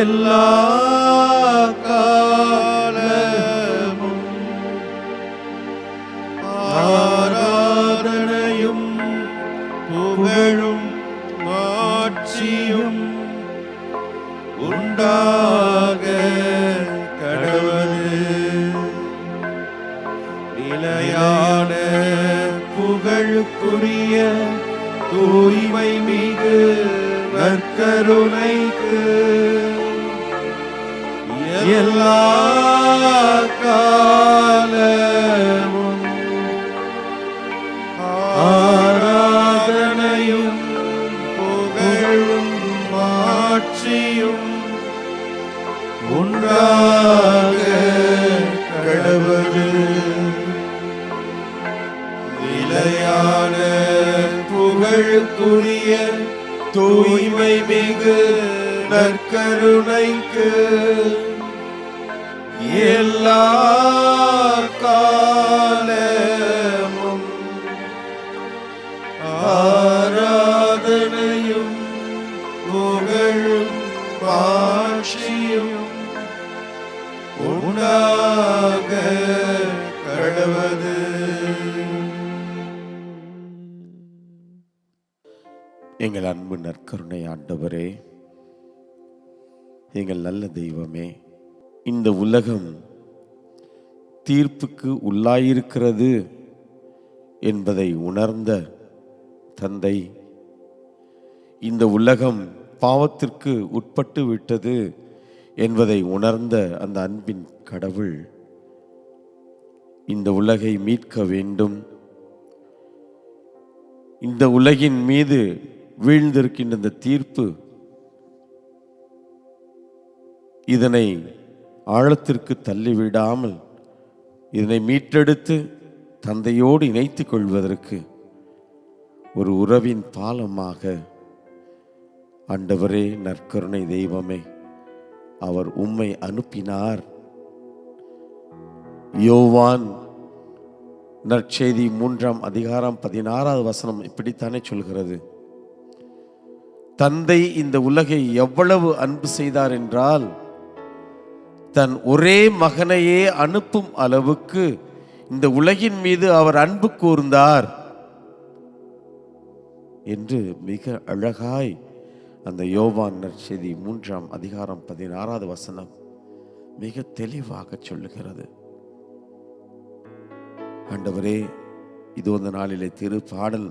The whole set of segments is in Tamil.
எல்லா காலமும் ஆராதனையும் புகழும் மாட்சியும் உண்டாக கடவுளே. நிலையான புகழுக்குரிய தூய்மை மிகு நற்கருணைக்கு எல்லா காலமும் ஆராதனையும் புகழும் மாட்சியும் உண்டாக கடவுளே. நிலையான புகழுக்குரிய தூய்மை மிகு நற்கருணைக்கு எல்லா காலமும் ஆராதனையும் புகழும் மாட்சியும் உண்டாக கடவுளே. எங்கள் அன்பு நற்கருணை ஆண்டவரே, எங்கள் நல்ல தெய்வமே, இந்த உலகம் தீர்ப்புக்கு உள்ளாயிருக்கிறது என்பதை உணர்ந்த தந்தை, இந்த உலகம் பாவத்திற்கு உட்பட்டு விட்டது என்பதை உணர்ந்த அந்த அன்பின் கடவுள் இந்த உலகை மீட்க வேண்டும். இந்த உலகின் மீது வீழ்ந்திருக்கின்ற இந்த தீர்ப்பு இதனை ஆழத்திற்கு தள்ளிவிடாமல் இதனை மீட்டெடுத்து தந்தையோடு இணைத்துக் கொள்வதற்கு ஒரு உறவின் பாலமாக ஆண்டவரே, நற்கருணை தெய்வமே, அவர் உம்மை அனுப்பினார். யோவான் நற்செய்தி 3ஆம் அதிகாரம் 16வது வசனம் இப்படித்தானே சொல்கிறது, தந்தை இந்த உலகை எவ்வளவு அன்பு செய்தார் என்றால் தன் ஒரே மகனையே அனுப்பும் அளவுக்கு இந்த உலகின் மீது அவர் அன்பு கூர்ந்தார் என்று மிக அழகாய் அந்த யோவான் நற்செய்தி 3ஆம் அதிகாரம் 16வது வசனம் மிக தெளிவாக சொல்லுகிறது. ஆண்டவரே, இது அந்த நாளிலே திரு பாடல்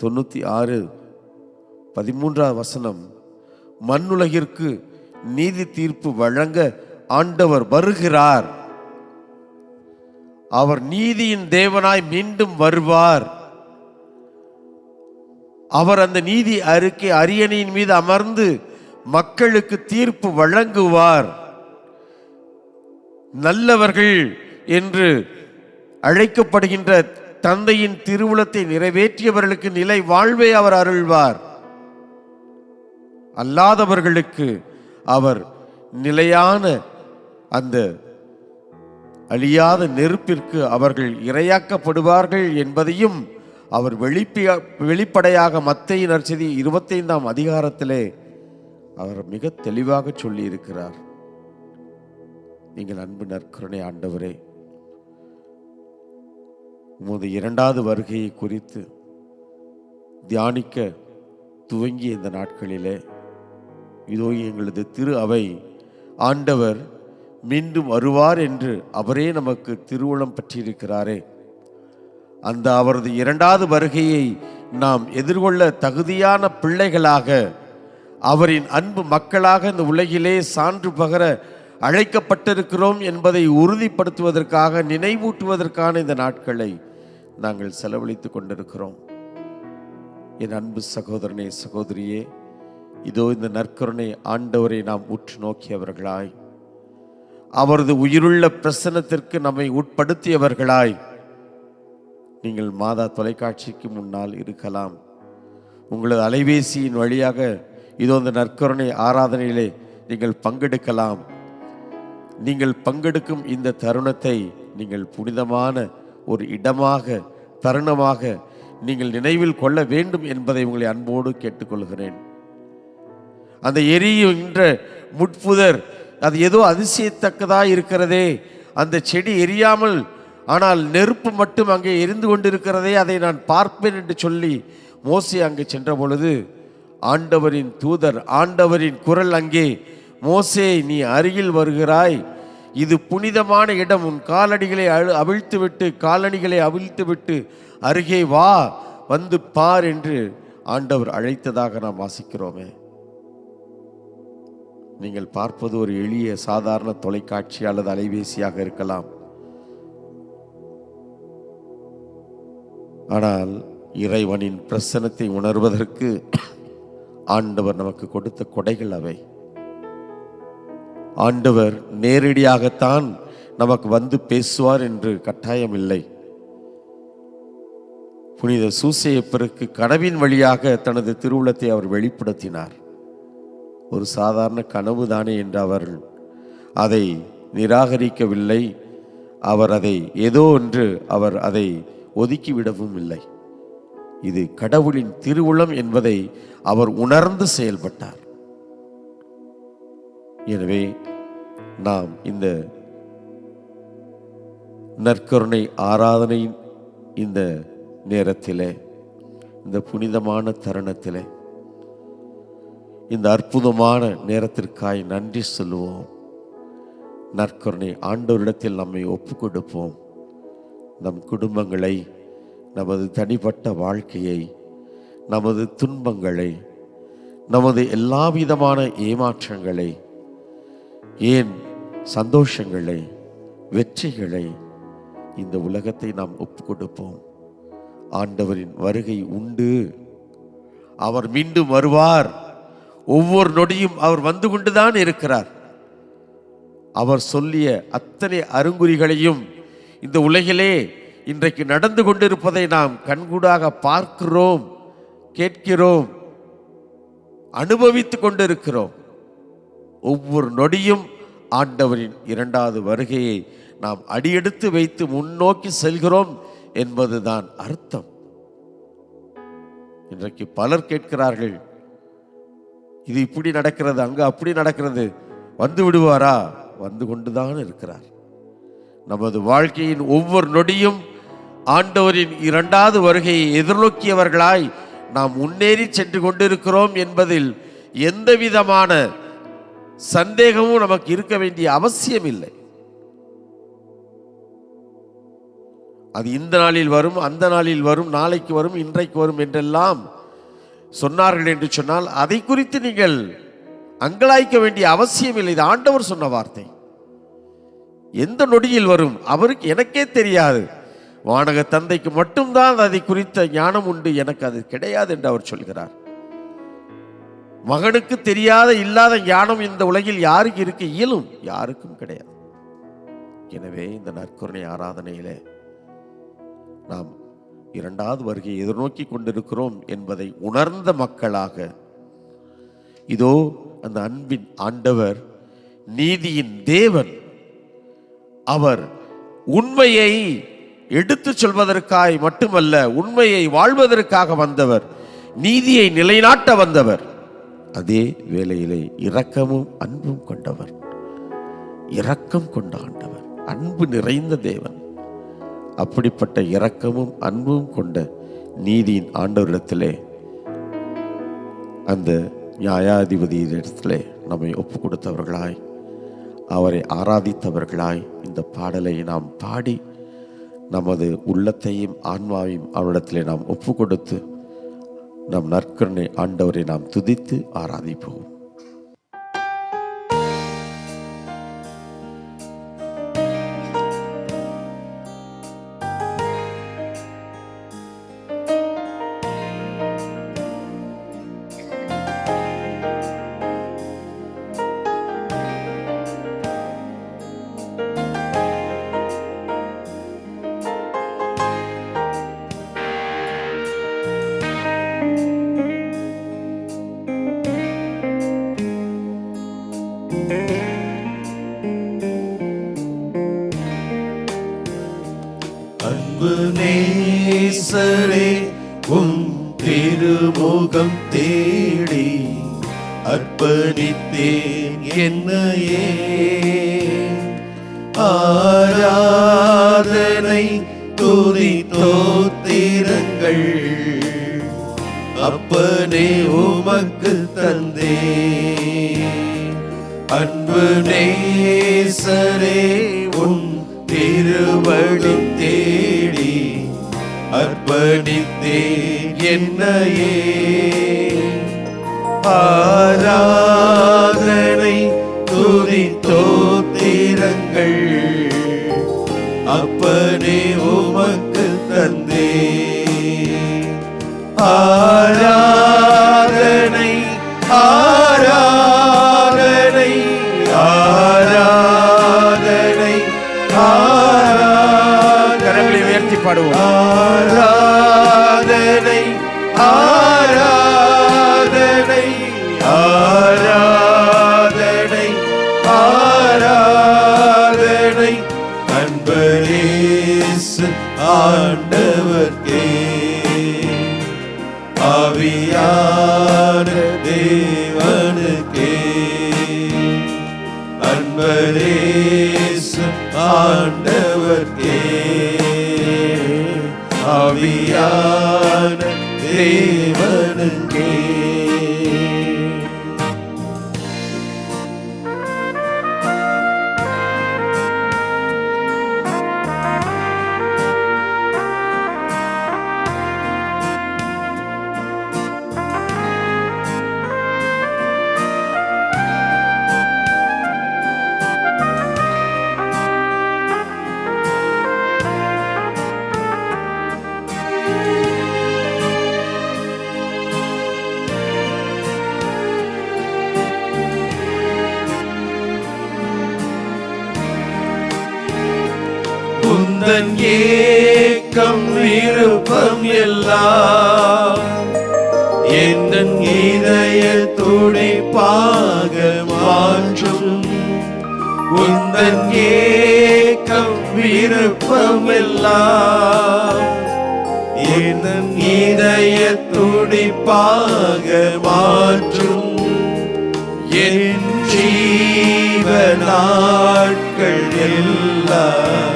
96:13வது வசனம், மண்ணுலகிற்கு நீதி தீர்ப்பு வழங்க ஆண்டவர் வருகிறார், அவர் நீதியின் தேவனாய் மீண்டும் வருவார், அவர் அந்த நீதி அறிக்கை அரியணையின் மீது அமர்ந்து மக்களுக்கு தீர்ப்பு வழங்குவார், நல்லவர்கள் என்று அழைக்கப்படுகின்ற தந்தையின் திருவுளத்தை நிறைவேற்றியவர்களுக்கு நிலை வாழ்வை அவர் அருள்வார், அல்லாதவர்களுக்கு அவர் நிலையான அந்த அழியாத நெருப்பிற்கு அவர்கள் இரையாக்கப்படுவார்கள் என்பதையும் அவர் வெளிப்படையாக மத்தேயு நற்செய்தி 25ஆம் அதிகாரத்திலே அவர் மிக தெளிவாக சொல்லி இருக்கிறார். நீங்கள் அன்பு நற்கருணை ஆண்டவரே, உமது 2வது வருகையை குறித்து தியானிக்க துவங்கிய இந்த நாட்களிலே இதோ எங்களது திரு அவை ஆண்டவர் மீண்டும் வருவார் என்று அவரே நமக்கு திருவுளம் பற்றியிருக்கிறாரே, அந்த அவரது 2வது வருகையை நாம் எதிர்கொள்ள தகுதியான பிள்ளைகளாக, அவரின் அன்பு மக்களாக இந்த உலகிலே சான்று பகர அழைக்கப்பட்டிருக்கிறோம் என்பதை உறுதிப்படுத்துவதற்காக, நினைவூட்டுவதற்கான இந்த நாட்களை நாங்கள் செலவழித்துக் கொண்டிருக்கிறோம். என் அன்பு சகோதரனே, சகோதரியே, இதோ இந்த நற்கருணை ஆண்டவரை நாம் உற்று நோக்கியவர்களாய், அவரது உயிருள்ள பிரசன்னத்திற்கு நம்மை உட்படுத்தியவர்களாய், நீங்கள் மாதா தொலைக்காட்சிக்கு முன்னால் இருக்கலாம், உங்களது அலைபேசியின் வழியாக இதோ இந்த நற்கருணை ஆராதனையிலே நீங்கள் பங்கெடுக்கலாம். நீங்கள் பங்கெடுக்கும் இந்த தருணத்தை நீங்கள் புனிதமான ஒரு இடமாக, தருணமாக நீங்கள் நினைவில் கொள்ள வேண்டும் என்பதை உங்களை அன்போடு கேட்டுக்கொள்கிறேன். அந்த எரியுகின்ற முட்புதர், அது ஏதோ அதிசயத்தக்கதா இருக்கிறதே, அந்த செடி எரியாமல் ஆனால் நெருப்பு மட்டும் அங்கே எரிந்து கொண்டிருக்கிறதே, அதை நான் பார்ப்பேன் என்று சொல்லி மோசே அங்கே சென்ற பொழுது ஆண்டவரின் தூதர், ஆண்டவரின் குரல் அங்கே, மோசே நீ அருகில் வருகிறாய், இது புனிதமான இடம், உன் காலடிகளை அவிழ்த்துவிட்டு காலணிகளை அவிழ்த்துவிட்டு அருகே வா, வந்து பார் என்று ஆண்டவர் அழைத்ததாக நாம் வாசிக்கிறோமே. நீங்கள் பார்ப்பது ஒரு எளிய சாதாரண தொலைக்காட்சி அல்லது அலைபேசியாக இருக்கலாம். ஆனால் இறைவனின் பிரசன்னத்தை உணர்வதற்கு ஆண்டவர் நமக்கு கொடுத்த கொடைகள் அவை. ஆண்டவர் நேரடியாகத்தான் நமக்கு வந்து பேசுவார் என்று கட்டாயம் இல்லை. புனித சூசையப்பருக்கு கனவின் வழியாக தனது திருவுளத்தை அவர் வெளிப்படுத்தினார். ஒரு சாதாரண கனவு தானே என்று அவர் அதை நிராகரிக்கவில்லை. அவர் அதை ஏதோ ஒன்று அவர் அதை ஒதுக்கிவிடவும் இல்லை. இது கடவுளின் திருவுளம் என்பதை அவர் உணர்ந்து செயல்பட்டார். எனவே நாம் இந்த நற்கருணை ஆராதனையின் இந்த நேரத்திலே, இந்த புனிதமான தருணத்திலே, இந்த அற்புதமான நேரத்திற்காய் நன்றி சொல்லுவோம். நற்கருணை ஆண்டவரிடத்தில் நம்மை ஒப்பு கொடுப்போம். நம் குடும்பங்களை, நமது தனிப்பட்ட வாழ்க்கையை, நமது துன்பங்களை, நமது எல்லா விதமான ஏமாற்றங்களை, ஏன் சந்தோஷங்களை, வெற்றிகளை, இந்த உலகத்தை நாம் ஒப்பு கொடுப்போம். ஆண்டவரின் வருகை உண்டு, அவர் மீண்டும் வருவார். ஒவ்வொரு நொடியும் அவர் வந்து கொண்டுதான் இருக்கிறார். அவர் சொல்லிய அத்தனை அருங்குறிகளையும் இந்த உலகிலே இன்றைக்கு நடந்து கொண்டிருப்பதை நாம் கண்கூடாக பார்க்கிறோம், கேட்கிறோம், அனுபவித்துக் கொண்டிருக்கிறோம். ஒவ்வொரு நொடியும் ஆண்டவரின் இரண்டாவது வருகையை நாம் அடியெடுத்து வைத்து முன்னோக்கி செல்கிறோம் என்பதுதான் அர்த்தம். இன்றைக்கு பலர் கேட்கிறார்கள், இது இப்படி நடக்கிறது, அங்கு அப்படி நடக்கிறது, வந்து விடுவாரா? வந்து கொண்டுதான் இருக்கிறார். நமது வாழ்க்கையின் ஒவ்வொரு நொடியும் ஆண்டவரின் இரண்டாவது வருகையை எதிர்நோக்கியவர்களாய் நாம் முன்னேறி சென்று கொண்டிருக்கிறோம் என்பதில் எந்த விதமான சந்தேகமும் நமக்கு இருக்க வேண்டிய அவசியம் இல்லை. அது இந்த நாளில் வரும், அந்த நாளில் வரும், நாளைக்கு வரும், இன்றைக்கு வரும் என்றெல்லாம் சொன்னார்கள் என்று சொன்னால் அதை குறித்து நீங்கள் அங்கலாய்க்க வேண்டிய அவசியம் இல்லை. இது ஆண்டவர் சொன்ன வார்த்தை. எந்த நொடியில் வரும் அவருக்கு எனக்கே தெரியாது, வானக தந்தைக்கு மட்டும்தான் அதை குறித்த ஞானம் உண்டு, எனக்கு அது கிடையாது என்று அவர் சொல்கிறார். மகனுக்கு தெரியாத இல்லாத ஞானம் இந்த உலகில் யாருக்கு இருக்க இயலும்? யாருக்கும் கிடையாது. எனவே இந்த நற்கருணை ஆராதனையிலே நாம் இரண்டாவது வருகையை எதிர்நோக்கி கொண்டிருக்கிறோம் என்பதை உணர்ந்த மக்களாக, இதோ அந்த அன்பின் ஆண்டவர், நீதியின் தேவன், அவர் உண்மையை எடுத்து சொல்வதற்காய் மட்டுமல்ல, உண்மையை வாழ்வதற்காக வந்தவர், நீதியை நிலைநாட்ட வந்தவர். அதே வேளையிலே இரக்கமும் அன்பும் கொண்டவர், இரக்கம் கொண்ட ஆண்டவர், அன்பு நிறைந்த தேவன். அப்படிப்பட்ட இரக்கமும் அன்பும் கொண்ட நீதியின் ஆண்டவரிடத்திலே, அந்த நியாயாதிபதியிடத்திலே நம்மை ஒப்பு கொடுத்தவர்களாய், அவரை ஆராதித்தவர்களாய் இந்த பாடலை நாம் பாடி நமது உள்ளத்தையும் ஆன்மாவையும் அவரிடத்திலே நாம் ஒப்பு கொடுத்து நம் நற்கருணை ஆண்டவரை நாம் துதித்து ஆராதிப்போம். அன்பு நேசரே, உம் திருமுகம் தேடி அற்ப அர்ப்பணித்தேன் என்னையே. ஆராதனை துதி தோத்திரங்கள் அப்பனே உமக்கு தந்தே. அன்பு நேசரே உன் திருவடி தேடி அர்ப்பணித்தேன் என்னையே. ஆராதனை துதி தோத்திரங்கள் அப்பனே உமக்கு தந்தே. ஆராதனை ஆராதனை ஆராதனை கரங்களை உயர்த்தி பாடுவோம். ஆராதனை ஆராதனை ஆராதனை ஆராதனை அன்பரேசு ஆண்டவர்க்கே. ஆவியான தேவனுக்கே அன்பரேசு ஆண்டவர்க்கே. ஆவியான தேவனுக்கே. உந்தன் ஏக்கம் விருப்பம் எல்லாம் என் இதய துடிப்பாக மாற்றும். உந்தன் ஏக்கம் விருப்பம் எல்லாம் என் இதய துடிப்பாக மாற்றும். என் ஜீவ நாட்கள் எல்லாம்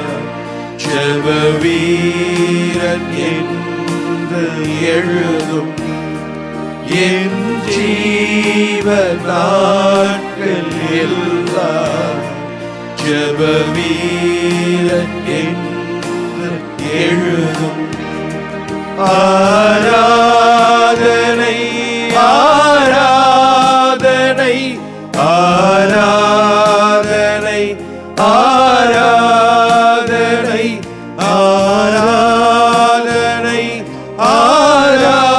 ஜெப வீரன் என்று எழுதும். என் ஜீவ நாட்கள் எல்லாம் ஜெப வீரன் என்று எழுதும். ஆராதனை ஆராதனை ஆராதனை ஆராதனை ஆராதனை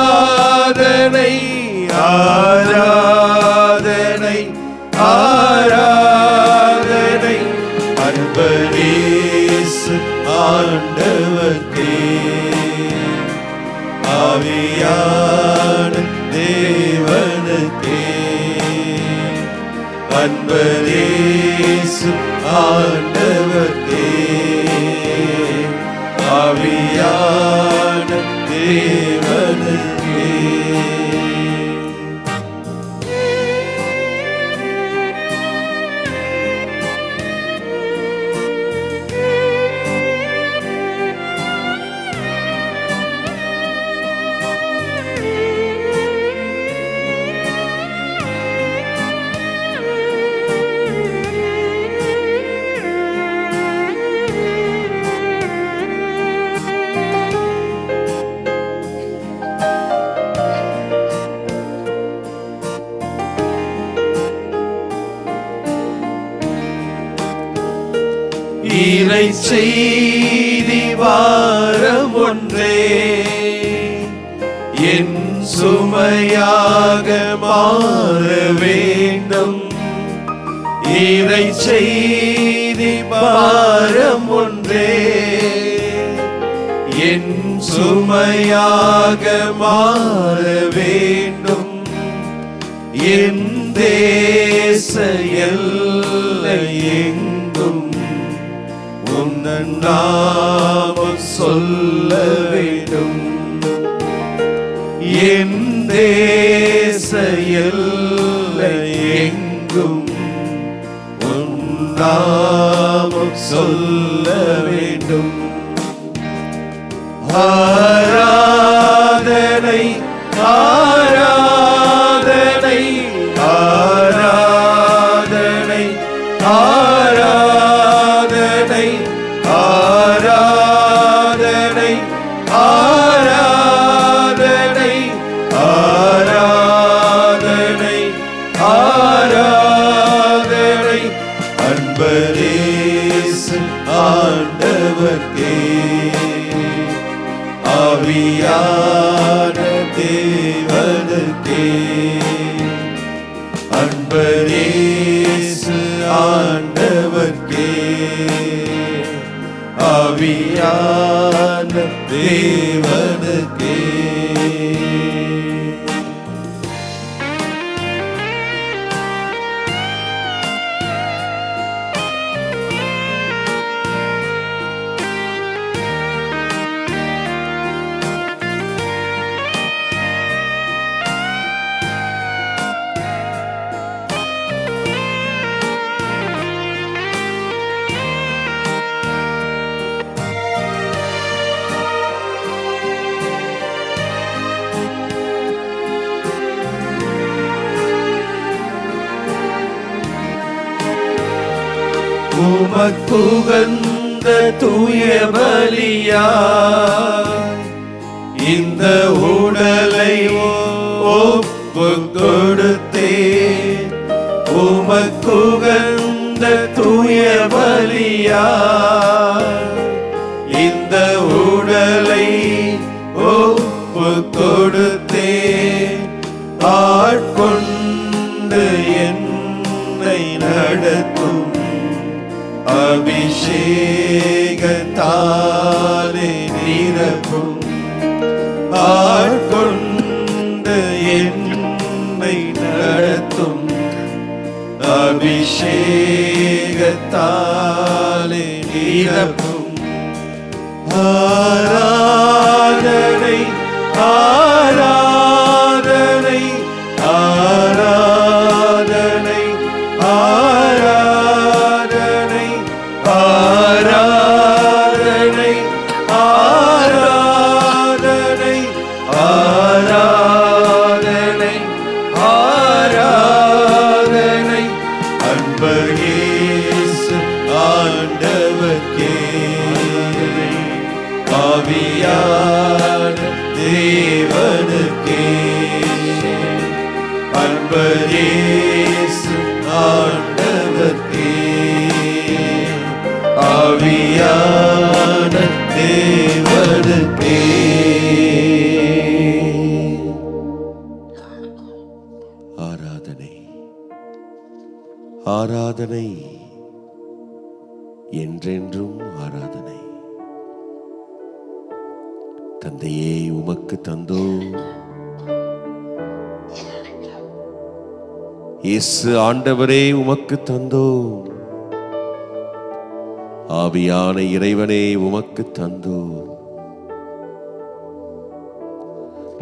ஆராதனை ஆராதனை ஆராதனை அன்பரேசு ஆண்டவர்க்கே. ஆவியான தேவனுக்கே அன்பரேசு ஆண்டவர்க்கே. ஆவியான தேவனுக்கே. இறை செய்தி வாரம் ஒன்றே என் சுமையாக மாற வேண்டும். இறை செய்தி வாரம் ஒன்றே என் சுமையாக மாற வேண்டும். என் தேச எல்லை எங்கும் உந்தன் நாமம் சொல்ல வேண்டும். என் தேச எல்லை எல்லை எங்கும் உன் நாமம் சொல்ல வேண்டும். ஆராதனை ஆராதனை ஆராதனை ஆராதனை ஆராதனை ஆராதனை ஆராதனை ஆராதனை அன்பரேசு ஆண்டவர்க்கே ஆவியான தேவனுக்கே அன்பரேசு ஆண்டவர்க்கே ஆவியான தேவனுக்கே. உமக்குகந்த தூய பலியா இந்த உடலை ஒப்பு கொடுத்தே. உமக்குகந்த தூய பலியா இந்த உடலை ஒப்பு கொடுத்தே. ஆட்கொண்டு என்னை நடத்தும் அபிஷேகத்தாலே நிரப்பும். ஆட்கொண்டு என்னை நடத்தும் அபிஷேகத்தாலே நிரப்பும். ஆராதனை ஆராதனை ஆராதனை ஆராதனை ஆராதனை ஆராதனை ஆராதனை ஆராதனை அன்பரேசு ஆண்டவர்க்கே ஆவியான தேவனுக்கே அன்பரேசு ஆண்டவர்க்கே ஆவியான தேவனுக்கே. ஆராதனை ஆராதனை என்றென்றும் ஆராதனை. தந்தையே உமக்கு தந்தோ. இயேசு ஆண்டவரே உமக்கு தந்தோ. ஆவியான இறைவனே உமக்கு தந்தோ.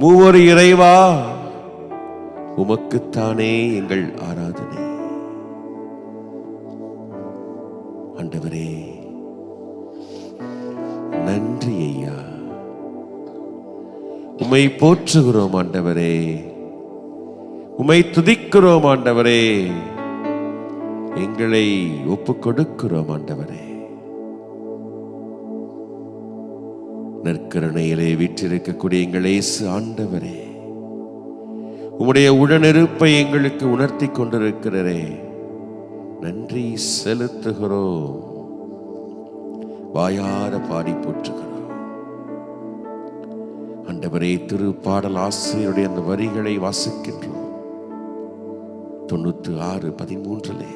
மூவொரு இறைவா உமக்குத்தானே எங்கள் ஆராதனை. ஆண்டவரே நன்றி ஐயா, உம்மை போற்றுகிறோம் ஆண்டவரே, உம்மை துதிக்கிறோம் ஆண்டவரே, எங்களை ஒப்புக் கொடுக்கிறோம் ஆண்டவரே. நற்கருணையிலே வீற்றிருக்கக்கூடிய எங்கள் இயேசு ஆண்டவரே, உம்முடைய உடனிருப்பை எங்களுக்கு உணர்த்தி கொண்டிருக்கிறரே, நன்றி செலுத்துகிறோம். வாயார பாடி போற்றுகிறோம் ஆண்டவரே. திரு பாடல் ஆசிரியருடைய அந்த வரிகளை வாசிக்கின்றோம். 96:13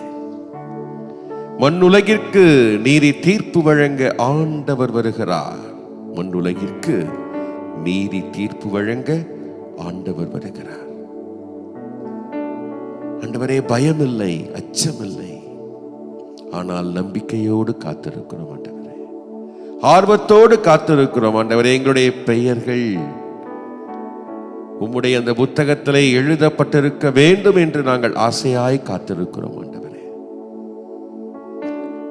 மண்ணுலகிற்கு நீதி தீர்ப்பு வழங்க ஆண்டவர் வருகிறார். மண்ணுலகிற்கு நீதி தீர்ப்பு வழங்க ஆண்டவர் வருகிறார். ஆண்டவரே, பயமில்லை, அச்சமில்லை, ஆனால் நம்பிக்கையோடு காத்திருக்கிறோம் ஆண்டவரே, ஆர்வத்தோடு காத்திருக்கிறோம் ஆண்டவரே. எங்களுடைய பெயர்கள் உம்முடைய அந்த புத்தகத்திலே எழுதப்பட்டிருக்க வேண்டும் என்று நாங்கள் ஆசையாய் காத்திருக்கிறோம் ஆண்டவரே.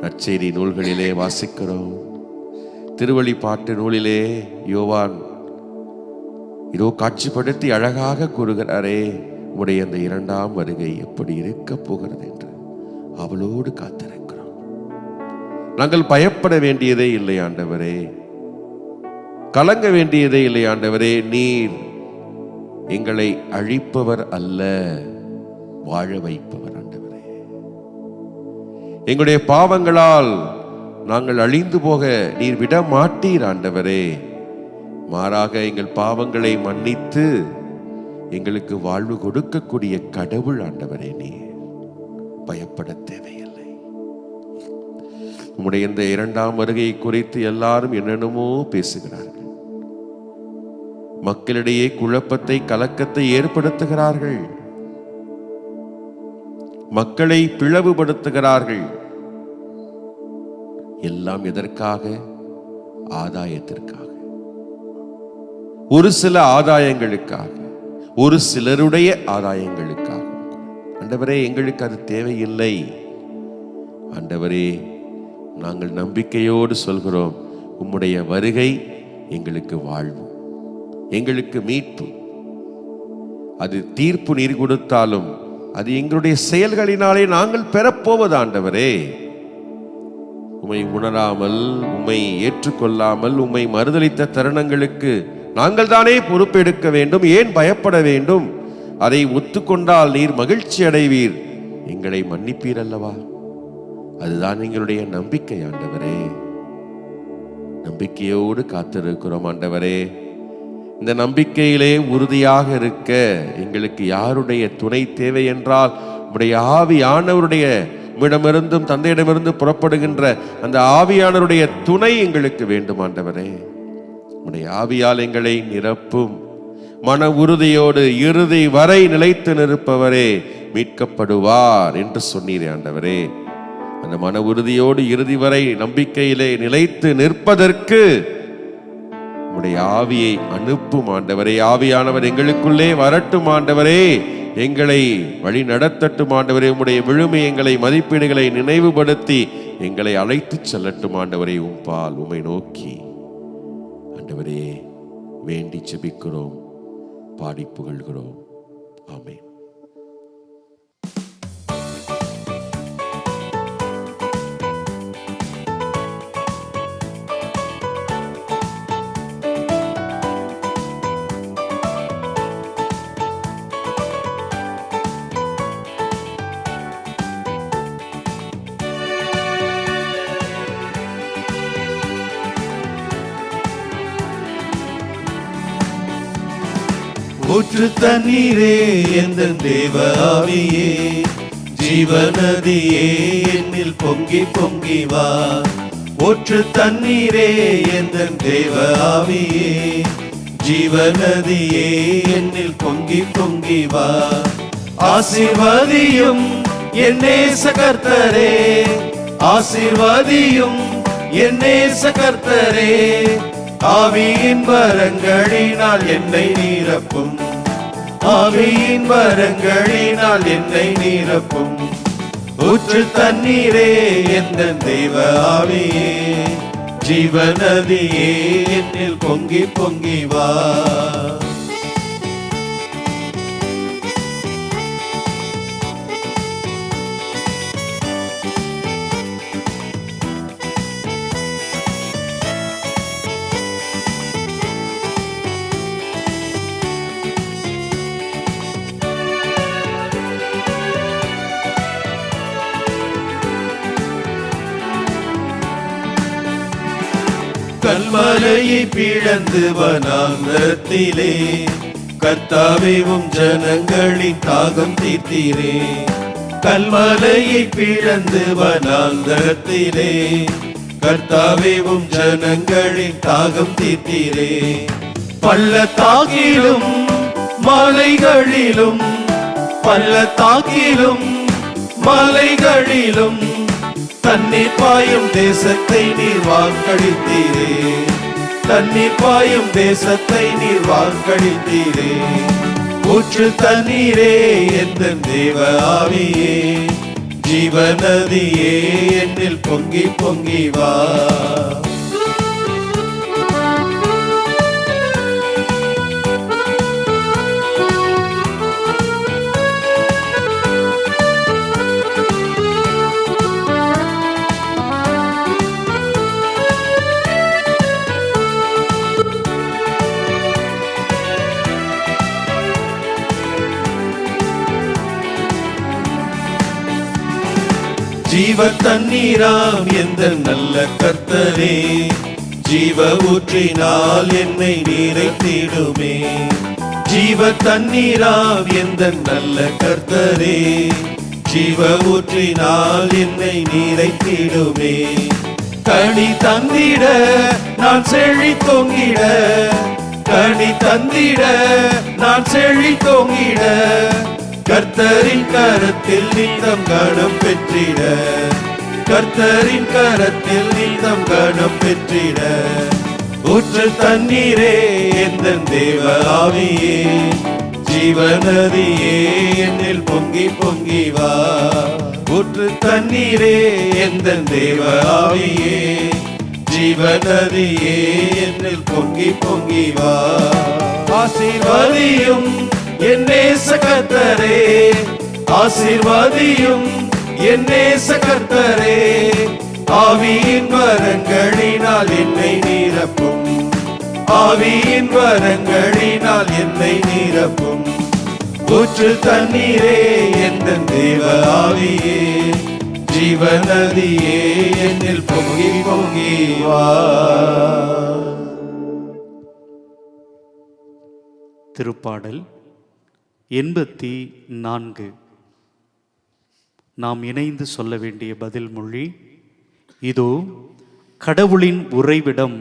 நற்செய்தி நூல்களிலே வாசிக்கிறோம், திருவழிபாட்டு நூலிலே யோவான் இதோ காட்சிப்படுத்தி அழகாக கூறுகிறாரே, உடைய அந்த இரண்டாம் வருகை எப்படி இருக்க போகிறது என்று அவளோடு காத்திருக்கிறோம். நாங்கள் பயப்பட வேண்டியதே இல்லை ஆண்டவரே, கலங்க வேண்டியதே இல்லை ஆண்டவரே. நீர் எங்களை அழிப்பவர் அல்ல, வாழ வைப்பவர் ஆண்டவரே. எங்களுடைய பாவங்களால் நாங்கள் அழிந்து போக நீர் விட மாட்டீர் ஆண்டவரே. மாறாக எங்கள் பாவங்களை மன்னித்து எங்களுக்கு வாழ்வு கொடுக்கக்கூடிய கடவுள் ஆண்டவரே. நீர் பயப்பட தேவையில்லை. உம்முடைய இந்த இரண்டாம் வருகை குறித்து எல்லாரும் என்னென்னமோ பேசுகிறார்கள். மக்களிடையே குழப்பத்தை, கலக்கத்தை ஏற்படுத்துகிறார்கள். மக்களை பிளவுபடுத்துகிறார்கள். எல்லாம் எதற்காக? ஆதாயத்திற்காக, ஒரு சில ஆதாயங்களுக்காக, ஒரு சிலருடைய ஆதாயங்களுக்காக. ஆண்டவரே, எங்களுக்கு அது தேவையில்லை ஆண்டவரே. நாங்கள் நம்பிக்கையோடு சொல்கிறோம், உம்முடைய வருகை எங்களுக்கு வாழ்வு, எங்களுக்கு மீட்பு. அது தீர்ப்பு நீர் கொடுத்தாலும் அது எங்களுடைய செயல்களினாலே நாங்கள் பெறப்போவது ஆண்டவரே. உம்மை உணராமல், உம்மை ஏற்றுக்கொள்ளாமல், உம்மை மறுதலித்த தருணங்களுக்கு நாங்கள் தானே பொறுப்பெடுக்க வேண்டும். ஏன் பயப்பட வேண்டும்? அதை ஒத்துக்கொண்டால் நீர் மகிழ்ச்சி அடைவீர், எங்களை மன்னிப்பீர் அல்லவா? அதுதான் எங்களுடைய நம்பிக்கை ஆண்டவரே. நம்பிக்கையோடு காத்திருக்கிறோம் ஆண்டவரே. இந்த நம்பிக்கையிலே உறுதியாக இருக்க எங்களுக்கு யாருடைய துணை தேவை என்றால், உம்முடைய ஆவியானவருடைய, உம்மிடமிருந்தும் தந்தையிடமிருந்து புறப்படுகின்ற அந்த ஆவியானவருடைய துணை எங்களுக்கு வேண்டும் ஆண்டவரே. உம்முடைய ஆவியால் எங்களை நிரப்பும். மன உறுதியோடு இறுதி வரை நிலைத்து நிற்பவரே மீட்கப்படுவார் என்று சொன்னீரே ஆண்டவரே. அந்த மன உறுதியோடு இறுதி வரை நம்பிக்கையிலே நிலைத்து நிற்பதற்கு உம்முடைய ஆவியை அனுப்பும் ஆண்டவரே. ஆவியானவர் எங்களுக்குள்ளே வரட்டும் ஆண்டவரே, எங்களை வழி நடத்தட்டும் ஆண்டவரே. உம்முடைய விழுமை எங்களை, மதிப்பீடுகளை நினைவுபடுத்தி எங்களை அழைத்து செல்லட்டும் ஆண்டவரே. உம்பால் உம்மை நோக்கி ஆண்டவரே வேண்டி ஜெபிக்கிறோம், பாடி புகழ்கிறோம். ஆமென். ஊற்று தண்ணீரே எந்தன் தேவ ஆவியே, ஜீவநதியே என்னில் பொங்கி பொங்கி வா. ஊற்று தண்ணீரே எந்தன் தேவ ஆவியே, ஜீவநதியே என்னில் பொங்கி பொங்கி வா. ஆசீர்வதியும் என் நேச கர்த்தரே, ஆசீர்வதியும் என் நேச கர்த்தரே. ஆவியின் வரங்களினால் என்னை நிரப்பும், ஆவியின் வரங்களினால் என்னை நிரப்பும். ஊற்று தண்ணீரே எந்தன் தேவ ஆவியே, ஜீவநதியே என்னில் பொங்கி பொங்கி வா. கல்மலையை பிளந்து வனாந்தரத்திலே, கர்த்தாவே உம் ஜனங்களின் தாகம் தீர்த்தீரே. கல்மலையை பிளந்து வனாந்தரத்திலே, கர்த்தாவே உம் ஜனங்களின் தாகம் தீர்த்தீரே. பள்ளத்தாக்கிலும் மலைகளிலும், பள்ளத்தாக்கிலும் மலைகளிலும் தண்ணீர் பாயும் தேசத்தை நீர் வாக்களித்தீரே. தண்ணீர் பாயும் தேசத்தை நீர் வாக்களித்தீரே. ஊற்று தண்ணீரே எந்த தேவ ஆவியே, ஜீவநதியே என்னில் பொங்கி பொங்கி வா. ஜீவ தண்ணீராம் எந்த நல்ல கர்த்தரே, ஜீவ ஊற்றினால் என்னை நிறைத்திடுமே. ஜீவ தண்ணீராம் எந்த நல்ல கர்த்தரே, ஜீவ ஊற்றினால் என்னை நிறைத்திடுமே. கனி தந்திட நான் செழி தொங்கிட, கனி தந்திட நான் செழி தொங்கிட, கர்த்தரின் கரத்தில் நீதம் கனம் பெற்றிட, கர்த்தரின் கரத்தில் நீதம் கனம் பெற்றிட. ஊற்று தண்ணீரே எந்த தேவ ஆவியே, ஜீவநதியே என்னில் பொங்கி பொங்கி வா. ஊற்று தண்ணீரே எந்த தேவ ஆவியே, ஜீவநதியே என்னில் பொங்கி பொங்கி வா. ஆசீர்வதியும் என் நேச கர்த்தரே, ஆசீர்வதியும் என் நேச கர்த்தரே, ஆவியின் வரங்களினால் என்னை நிரப்பும், ஆவியின் வரங்களினால் என்னை நிரப்பும். ஊற்று தண்ணீரே எந்த தேவ ஆவியே, ஜீவநதியே என்னில் பொங்கி பொங்கி வா. திருப்பாடல் 84. நாம் இணைந்து சொல்ல வேண்டிய பதில் மொழி இதோ கடவுளின் உறைவிடம்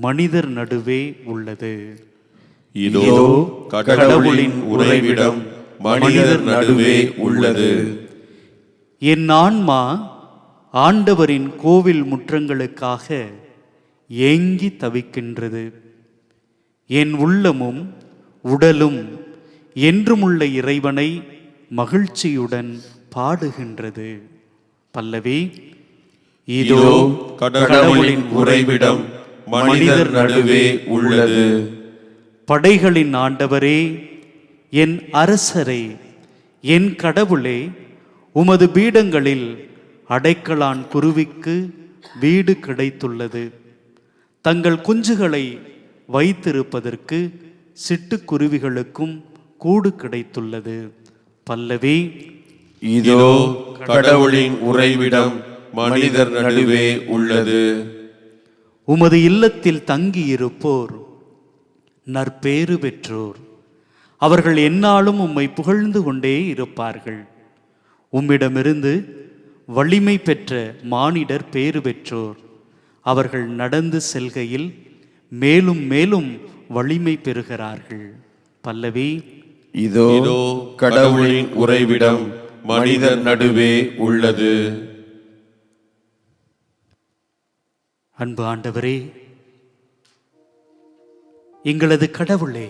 மனிதர் நடுவே உள்ளது. இதோ கடவுளின் உறைவிடம் மனிதர் நடுவே உள்ளது. என் ஆன்மா ஆண்டவரின் கோவில் முற்றங்களுக்காக ஏங்கி தவிக்கின்றது. என் உள்ளமும் உடலும் என்றுமுள்ள இறைவனை மகிழ்ச்சியுடன் பாடுகின்றது. பல்லவி. இதோ கடவுளின் உறைவிடம் மனிதர் நடுவே உள்ளது. படைகளின் ஆண்டவரே, என் அரசரே, என் கடவுளே, உமது பீடங்களில் அடைக்கலான் குருவிக்கு வீடு கிடைத்துள்ளது. தங்கள் குஞ்சுகளை வைத்திருப்பதற்கு சிட்டுக்குருவிகளுக்கும் கூடு கிடைத்துள்ளது. பல்லவி. இதோ கடவுளின் உறைவிடம் மனிதர் நடுவே உள்ளது. உமது இல்லத்தில் தங்கியிருப்போர் நற்பேறு பெற்றோர். அவர்கள் எந்நாளும் உம்மை புகழ்ந்து கொண்டே இருப்பார்கள். உம்மிடமிருந்து வலிமை பெற்ற மானிடர் பேறு பெற்றோர். அவர்கள் நடந்து செல்கையில் மேலும் மேலும் வலிமை பெறுகிறார்கள். பல்லவி. இதோ கடவுளின் உறைவிடம் மனிதர் நடுவே உள்ளது. அன்பு ஆண்டவரே, எங்களது கடவுளே,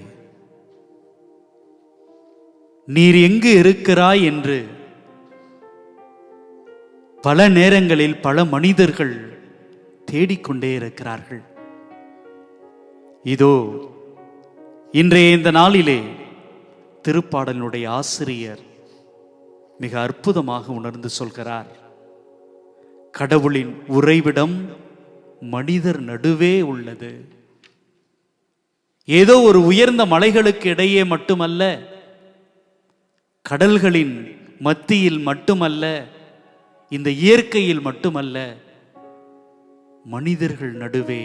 நீர் எங்கு இருக்கிறாய் என்று பல நேரங்களில் பல மனிதர்கள் தேடிக்கொண்டே இருக்கிறார்கள். இதோ இன்றைய இந்த நாளிலே திருப்பாடலினுடைய ஆசிரியர் மிக அற்புதமாக உணர்ந்து சொல்கிறார். கடவுளின் உறைவிடம் மனிதர் நடுவே உள்ளது. ஏதோ ஒரு உயர்ந்த மலைகளுக்கு இடையே மட்டுமல்ல, கடல்களின் மத்தியில் மட்டுமல்ல, இந்த இயற்கையில் மட்டுமல்ல, மனிதர்கள் நடுவே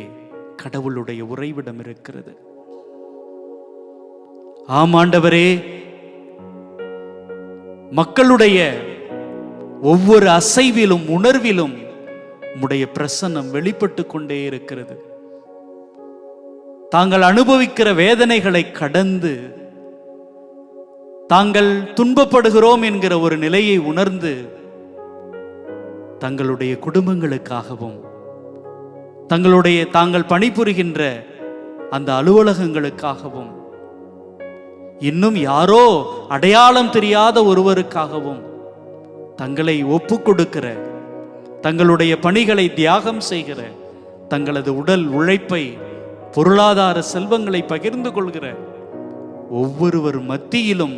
கடவுளுடைய உறைவிடம் இருக்கிறது. ஆமாண்டவரே, மக்களுடைய ஒவ்வொரு அசைவிலும் உணர்விலும் உம்முடைய பிரசன்னம் வெளிப்பட்டு கொண்டே இருக்கிறது. தாங்கள் அனுபவிக்கிற வேதனைகளை கடந்து தாங்கள் துன்பப்படுகிறோம் என்கிற ஒரு நிலையை உணர்ந்து தங்களுடைய குடும்பங்களுக்காகவும் தாங்கள் பணிபுரிகின்ற அந்த அலுவலகங்களுக்காகவும், இன்னும் யாரோ அடையாளம் தெரியாத ஒருவருக்காகவும் தங்களை ஒப்பு கொடுக்கிற, தங்களுடைய பணிகளை தியாகம் செய்கிற, தங்களது உடல் உழைப்பை, பொருளாதார செல்வங்களை பகிர்ந்து கொள்கிற ஒவ்வொருவர் மத்தியிலும்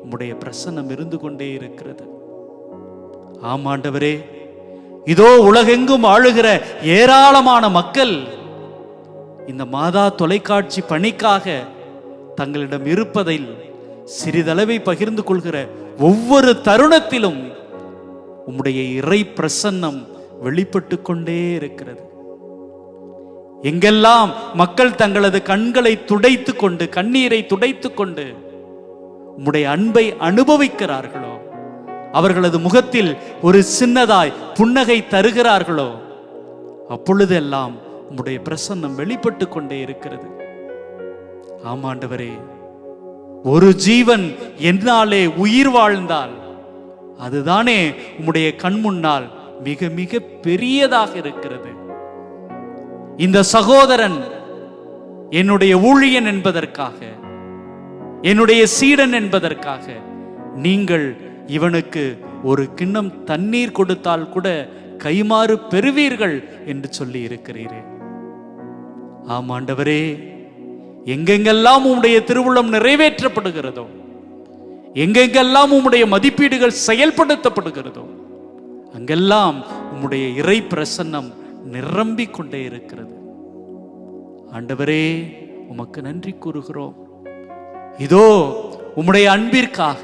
உம்முடைய பிரசன்னம் இருந்து கொண்டே இருக்கிறது. ஆமாண்டவரே, இதோ உலகெங்கும் ஆளுகிற ஏராளமான மக்கள் இந்த மாதா தொலைக்காட்சி பணிக்காக தங்களிடம் இருப்பதில் சிறிதளவை பகிர்ந்து கொள்கிற ஒவ்வொரு தருணத்திலும் உம்முடைய இறை பிரசன்னம் வெளிப்பட்டு கொண்டே இருக்கிறது. எங்கெல்லாம் மக்கள் தங்களது கண்களை துடைத்து கொண்டு, கண்ணீரை துடைத்து கொண்டு உம்முடைய அன்பை அனுபவிக்கிறார்களோ, அவர்களது முகத்தில் ஒரு சின்னதாய் புன்னகை தருகிறார்களோ, அப்பொழுதெல்லாம் உம்முடைய பிரசன்னம் வெளிப்பட்டு கொண்டே இருக்கிறது. ஆமாண்டவரே, ஒரு ஜீவன் என்னாலே உயிர் வாழ்ந்தால் அதுதானே உம்முடைய கண் முன்னால் மிக மிக பெரியதாக இருக்கிறது. இந்த சகோதரன் என்னுடைய ஊழியன் என்பதற்காக, என்னுடைய சீடன் என்பதற்காக நீங்கள் இவனுக்கு ஒரு கிண்ணம் தண்ணீர் கொடுத்தால் கூட கைமாறு பெறுவீர்கள் என்று சொல்லி இருக்கிறீரே. ஆமாண்டவரே, எங்கெங்கெல்லாம் உம்முடைய திருவுள்ளம் நிறைவேற்றப்படுகிறதோ, எங்கெங்கெல்லாம் உம்முடைய மதிப்பீடுகள் செயல்படுத்தப்படுகிறதோ, அங்கெல்லாம் உம்முடைய இறை பிரசன்னம் நிரம்பிக் கொண்டே இருக்கிறது. ஆண்டவரே, உமக்கு நன்றி கூறுகிறோம். இதோ உம்முடைய அன்பிற்காக,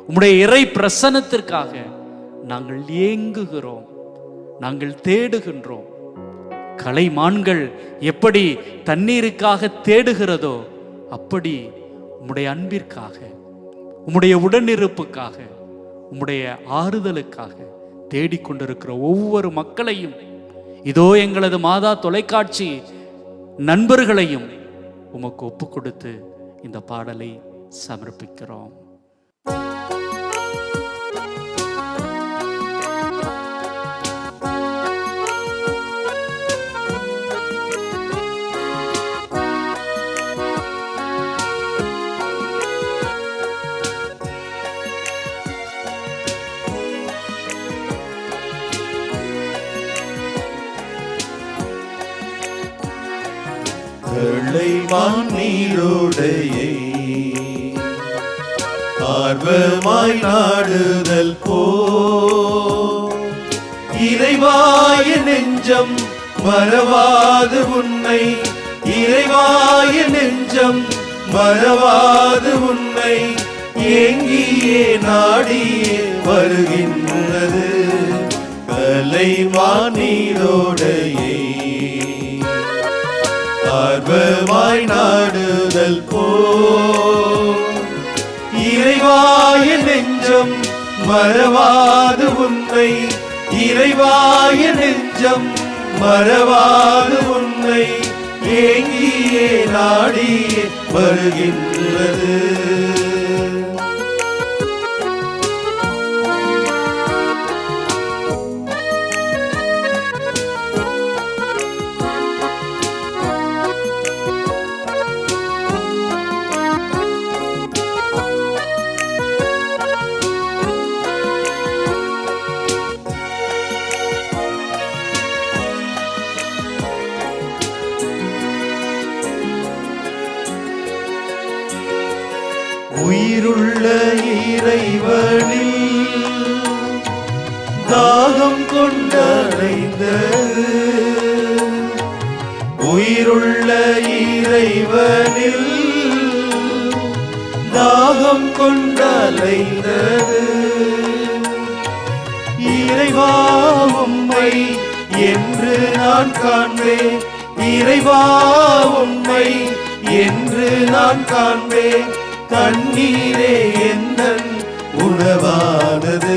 உம்முடைய இறை பிரசன்னத்திற்காக நாங்கள் ஏங்குகிறோம், நாங்கள் தேடுகின்றோம். கலைமான்கள் எப்படி தண்ணீருக்காக தேடுகிறதோ, அப்படி உம்முடைய அன்பிற்காக, உம்முடைய உடனிருப்புக்காக, உம்முடைய ஆறுதலுக்காக தேடிக்கொண்டிருக்கிற ஒவ்வொரு மக்களையும், இதோ எங்களது மாதா தொலைக்காட்சி நண்பர்களையும் உமக்கு ஒப்பு கொடுத்து இந்த பாடலை சமர்ப்பிக்கிறோம். கலைமான் நீரோடையை ஆர்வமாய் நாடுதல் போ, இறைவாய நெஞ்சம் மறவாது உன்னை, இறைவாய நெஞ்சம் மறவாது உன்னை ஏங்கியே நாடியே வருகின்றது. கலைமான் நீரோடையை ஆர்வமாய் நாடுதல் போ, இறைவாய நெஞ்சம் மறவாது உன்னை, இறைவாய நெஞ்சம் மறவாது உன்னை ஏங்கியே நாடியே வருகின்றது. உயிருள்ள இறைவனில் தாகம் கொண்டடைந்தது, உயிருள்ள இறைவனில் தாகம் கொண்டலைந்தது. இறைவா உம்மை என்று நான் காண்பேன், இறைவா உம்மை என்று நான் காண்பேன். கண்ணீரே என்னன் உணவானது,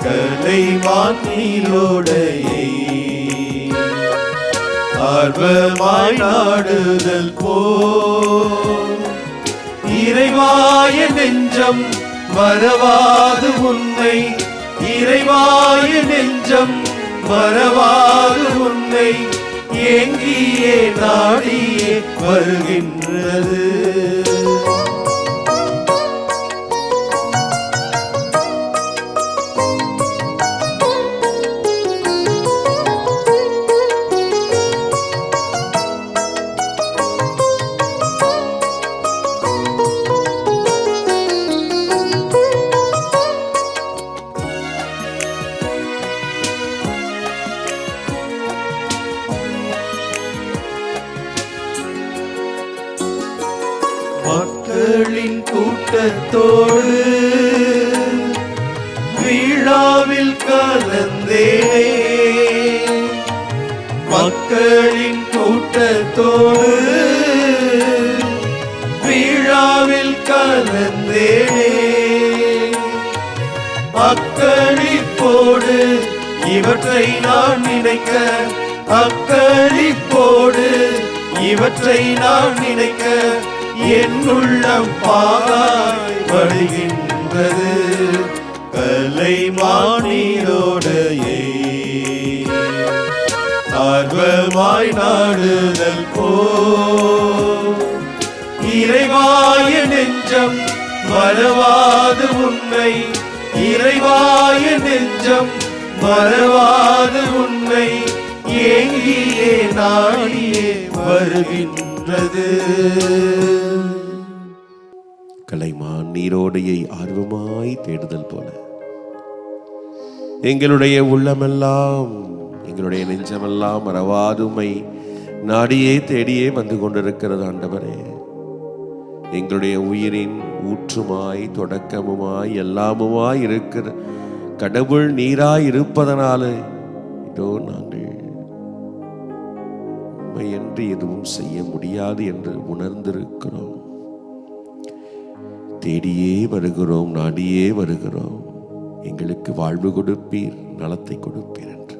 கலைமான் நீரோடையை ஆர்வமாய் நாடுதல் போ, இறைவாய நெஞ்சம் மறவாது உன்னை, இறைவாய நெஞ்சம் மறவாது உன்னை ஏங்கியே நாடியே வருகின்றது. மக்களின் கூட்டத்தோடு விழாவில் கலந்தேனே, மக்களின் கூட்டத்தோடு விழாவில் கலந்தேனே, அக்களிப்போடு இவற்றை நான் நினைக்க, அக்களிப்போடு இவற்றை நான் நினைக்க என் உள்ளம் பாகாய் வழிகின்றது. கலைமானியோடையே ஆர்வமாய் நாடுதல் போ, இறைவாய நெஞ்சம் மறவாது உன்னை, இறைவாய நெஞ்சம் மறவாது உன்னை ஏங்கியே நாடியே வருகின்றது. கலைமான் நீரோடையை ஆர்வமாய் தேடுதல் போல எங்களுடைய உள்ளமெல்லாம், எங்களுடைய நெஞ்சமெல்லாம் மறவாதுமை நாடியே தேடியே வந்து கொண்டிருக்கிறது. ஆண்டவரே, எங்களுடைய உயிரின் ஊற்றுமாய் தொடக்கமுமாய் எல்லாமுமாய் இருக்கிற கடவுள் நீராய் இருப்பதனால இதோ நாங்கள் என்று எதுவும் செய்ய முடியாது என்று உணர்ந்திருக்கிறோம். தேடியே வருகிறோம், நாடியே வருகிறோம். எங்களுக்கு வாழ்வு கொடுப்பீர், நலத்தை கொடுப்பீர் என்று.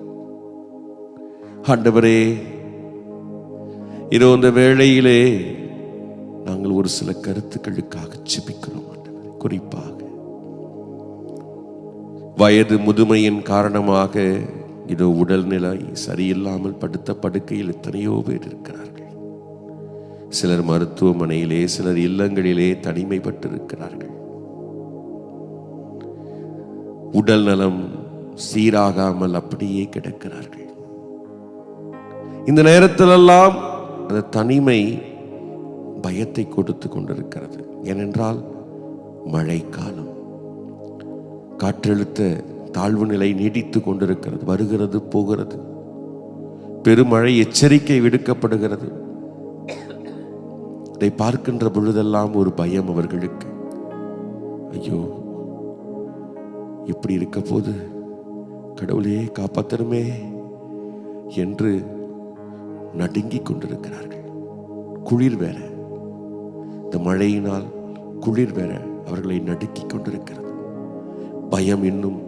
ஆண்டவரே, இதோ இந்த வேளையிலே நாங்கள் ஒரு சில கருத்துக்களுக்காக ஜெபிக்கிறோம். ஆண்டவரே, குறிப்பாக வயது முதுமையின் காரணமாக இதோ உடல்நிலை சரியில்லாமல் படுத்த படுக்கையில் எத்தனையோ பேர் இருக்கிறார்கள். சிலர் மருத்துவமனையிலே, சிலர் இல்லங்களிலே தனிமைப்பட்டிருக்கிறார்கள். உடல் நலம் சீராகாமல் அப்படியே கிடக்கிறார்கள். இந்த நேரத்திலெல்லாம் அந்த தனிமை பயத்தை கொடுத்து கொண்டிருக்கிறது. ஏனென்றால் மழைக்காலம், காற்றழுத்த தாழ்வு நிலை நீடித்து கொண்டிருக்கிறது, வருகிறது போகிறது, பெருமழை எச்சரிக்கை விடுக்கப்படுகிறது. இதை பார்க்கின்ற பொழுதெல்லாம் ஒரு பயம் அவர்களுக்கு. ஐயோ, இப்படி இருக்க போது கடவுளே காப்பாத்தருமே என்று நடுங்கிக் கொண்டிருக்கிறார்கள். குளிர் வேற, இந்த மழையினால் குளிர் வேற அவர்களை நடுக்கிக் கொண்டிருக்கிறது. பயம் இன்னும்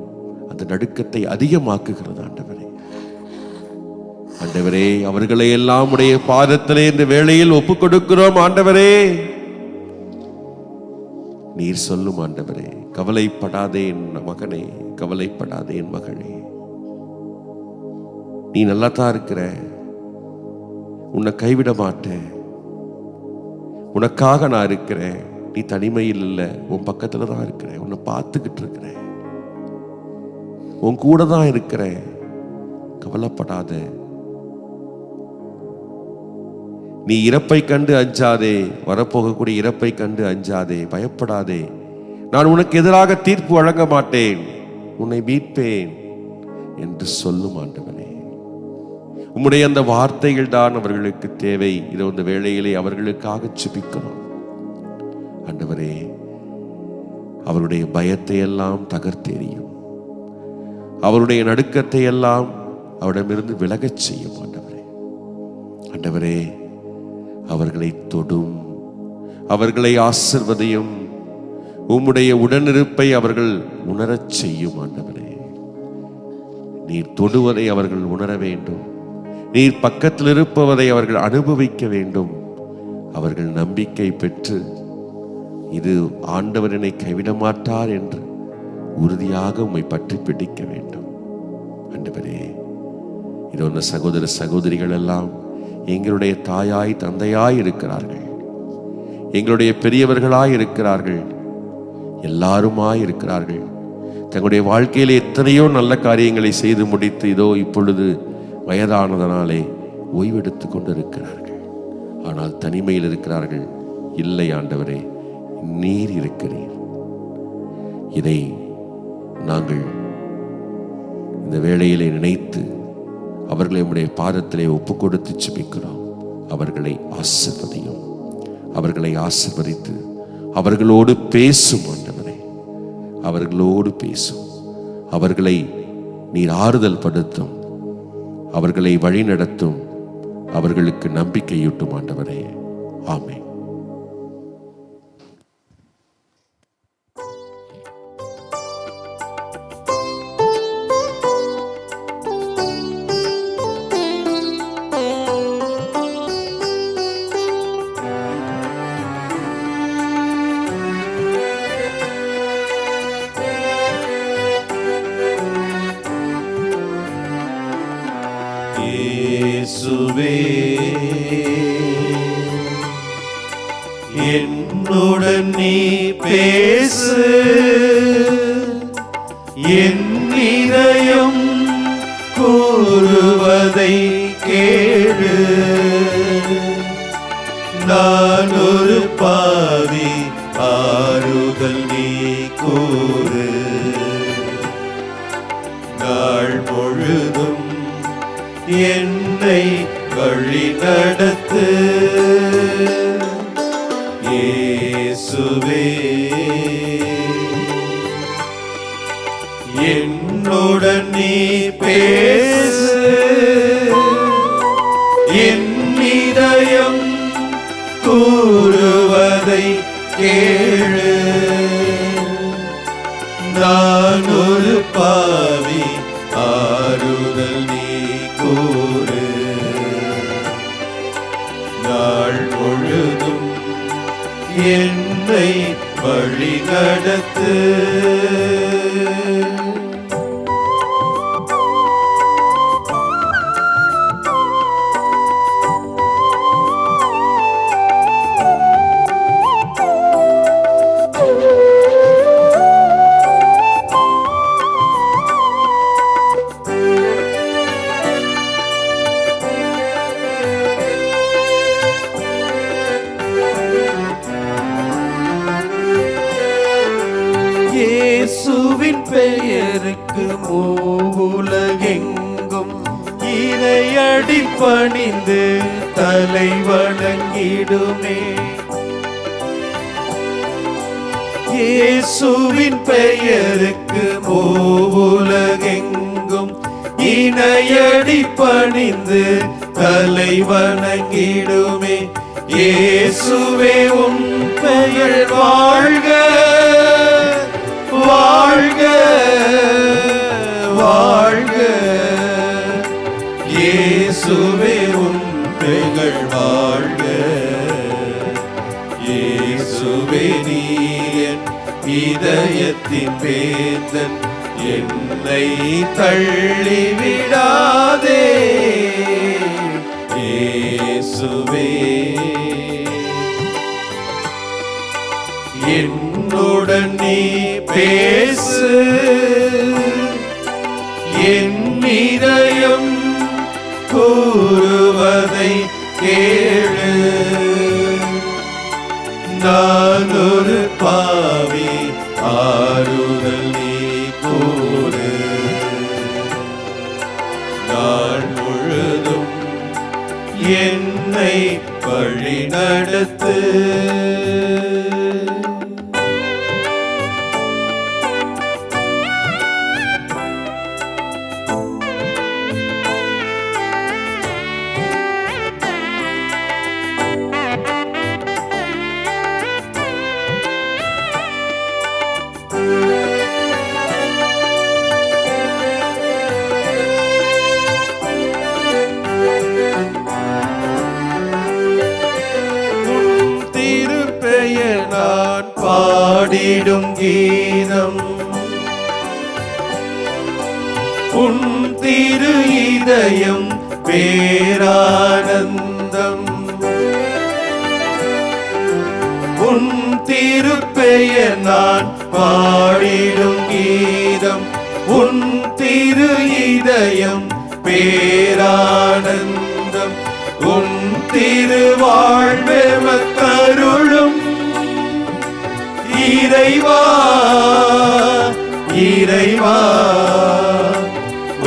அந்த நடுக்கத்தை அதிகமாக்குகிறது. ஆண்டவரே, ஆண்டவரே, அவர்களை எல்லாம் உடைய பாதத்திலே இந்த வேளையில் ஒப்புக் கொடுக்கிறோம். ஆண்டவரே, நீர் சொல்லும் ஆண்டவரே, கவலைப்படாதே என் மகனே, கவலைப்படாதே என் மகளே, நீ நல்லா தான் இருக்கிற, உன்னை கைவிட மாட்டேன், உனக்காக நான் இருக்கிறேன், நீ தனிமையில் இல்லை, உன் பக்கத்துல தான் இருக்கிறேன், உன்னை பார்த்துக்கிட்டு இருக்கிறேன், உன் கூட தான் இருக்கிறேன், கவலைப்படாத, நீ இறப்பை கண்டு அஞ்சாதே, வரப்போகக்கூடிய இறப்பை கண்டு அஞ்சாதே, பயப்படாதே, நான் உனக்கு எதிராக தீர்ப்பு வழங்க மாட்டேன், உன்னை மீட்பேன் என்று சொல்லும் ஆண்டவரே. உம்முடைய அந்த வார்த்தைகள் தான் அவர்களுக்கு தேவை. இதோ இந்த வேளையிலே அவர்களுக்காக ஜெபிக்கிறோம். ஆண்டவரே, அவருடைய பயத்தை எல்லாம் தகர்த்தெறியும், அவருடைய நடுக்கத்தை எல்லாம் அவரிடமிருந்து விலகச் செய்யும். ஆண்டவரே, ஆண்டவரே, அவர்களை தொடும், அவர்களை ஆசிர்வதியும், உம்முடைய உடனிருப்பை அவர்கள் உணரச் செய்யும். ஆண்டவரே, நீர் தொடுவதை அவர்கள் உணர வேண்டும், நீர் பக்கத்தில் இருப்பவரை அவர்கள் அனுபவிக்க வேண்டும். அவர்கள் நம்பிக்கை பெற்று இது ஆண்டவர் என்னை கைவிட மாட்டார் என்று உறுதியாக உம்மை பற்றி பிடிக்க வேண்டும். ஆண்டவரே, இது ஒன்று சகோதர சகோதரிகள் எல்லாம் எங்களுடைய தாயாய் தந்தையாய் இருக்கிறார்கள், எங்களுடைய பெரியவர்களாய் இருக்கிறார்கள், எல்லாருமாய் இருக்கிறார்கள். தங்களுடைய வாழ்க்கையில் எத்தனையோ நல்ல காரியங்களை செய்து முடித்து இதோ இப்பொழுது வயதானதனாலே ஓய்வெடுத்து கொண்டு இருக்கிறார்கள். ஆனால் தனிமையில் இருக்கிறார்கள். இல்லை ஆண்டவரே, நீர் இருக்கிறீர். இதை நாங்கள் இந்த வேளையிலே நினைத்து அவர்களை உம்முடைய பாதத்திலே ஒப்பு கொடுத்து ஜெபிக்கிறோம். அவர்களை ஆசீர்வதியும், அவர்களை ஆசீர்வதித்து அவர்களோடு பேசும் ஆண்டவரே, அவர்களோடு பேசும், அவர்களை நீர் ஆறுதல் படுத்தும், அவர்களை வழி நடத்தும், அவர்களுக்கு நம்பிக்கையூட்டும் ஆண்டவரே. ஆமென். இயேசுவே, என்னுடன் நீ பேசு, என் இதயம் கூறுவதை கேளு. நான் ஒரு பாவி, ஆறுதல் நீ கூறு. நாள் முழுதும் என்னை வழி நடத்து. இயேசுவே, என்னுடன் நீ பேசு, என் இதயம் கூறுவதை கேளு. நான் ஒரு பாவி, ஆறுதல் நீ கூறு. நாள் முழுதும் என்னை வழி நடத்து. இயேசுவின் பெயருக்கு மூவுலகெங்கும் இறையடி பணிந்து தலை வணங்கிடுமே. இயேசுவின் பெயருக்கு மூவுலகெங்கும் இணையடி பணிந்து தலை வணங்கிடுமே. இயேசுவே, உம் பெயர் வாழ்க, வாழ்க, வாழ்க. இயேசுவே, உம் பெயர் வாழ்க. இயேசுவே, நீர் என் இதயத்தின் வேந்தன், என்னை தள்ளிவிடாதே. இயேசுவே, என்னுடன் நீ பேசு, என் இதயம் கூறுவதை கேளு. நான் ஒரு பாவி, ஆறுதல் நீ கூறு. நாள் முழுதும் என்னை வழி நடத்து. நான் பாடிடும் கீதம் உன் திரு இதயம் பேரானந்தம். உன் திருப்பெயர் நான் பாடிடும் கீதம். உன் திரு இதயம் பேரானந்தம். உன் திருவாழ்வெமக்கருளும் இறைவா இறைவா.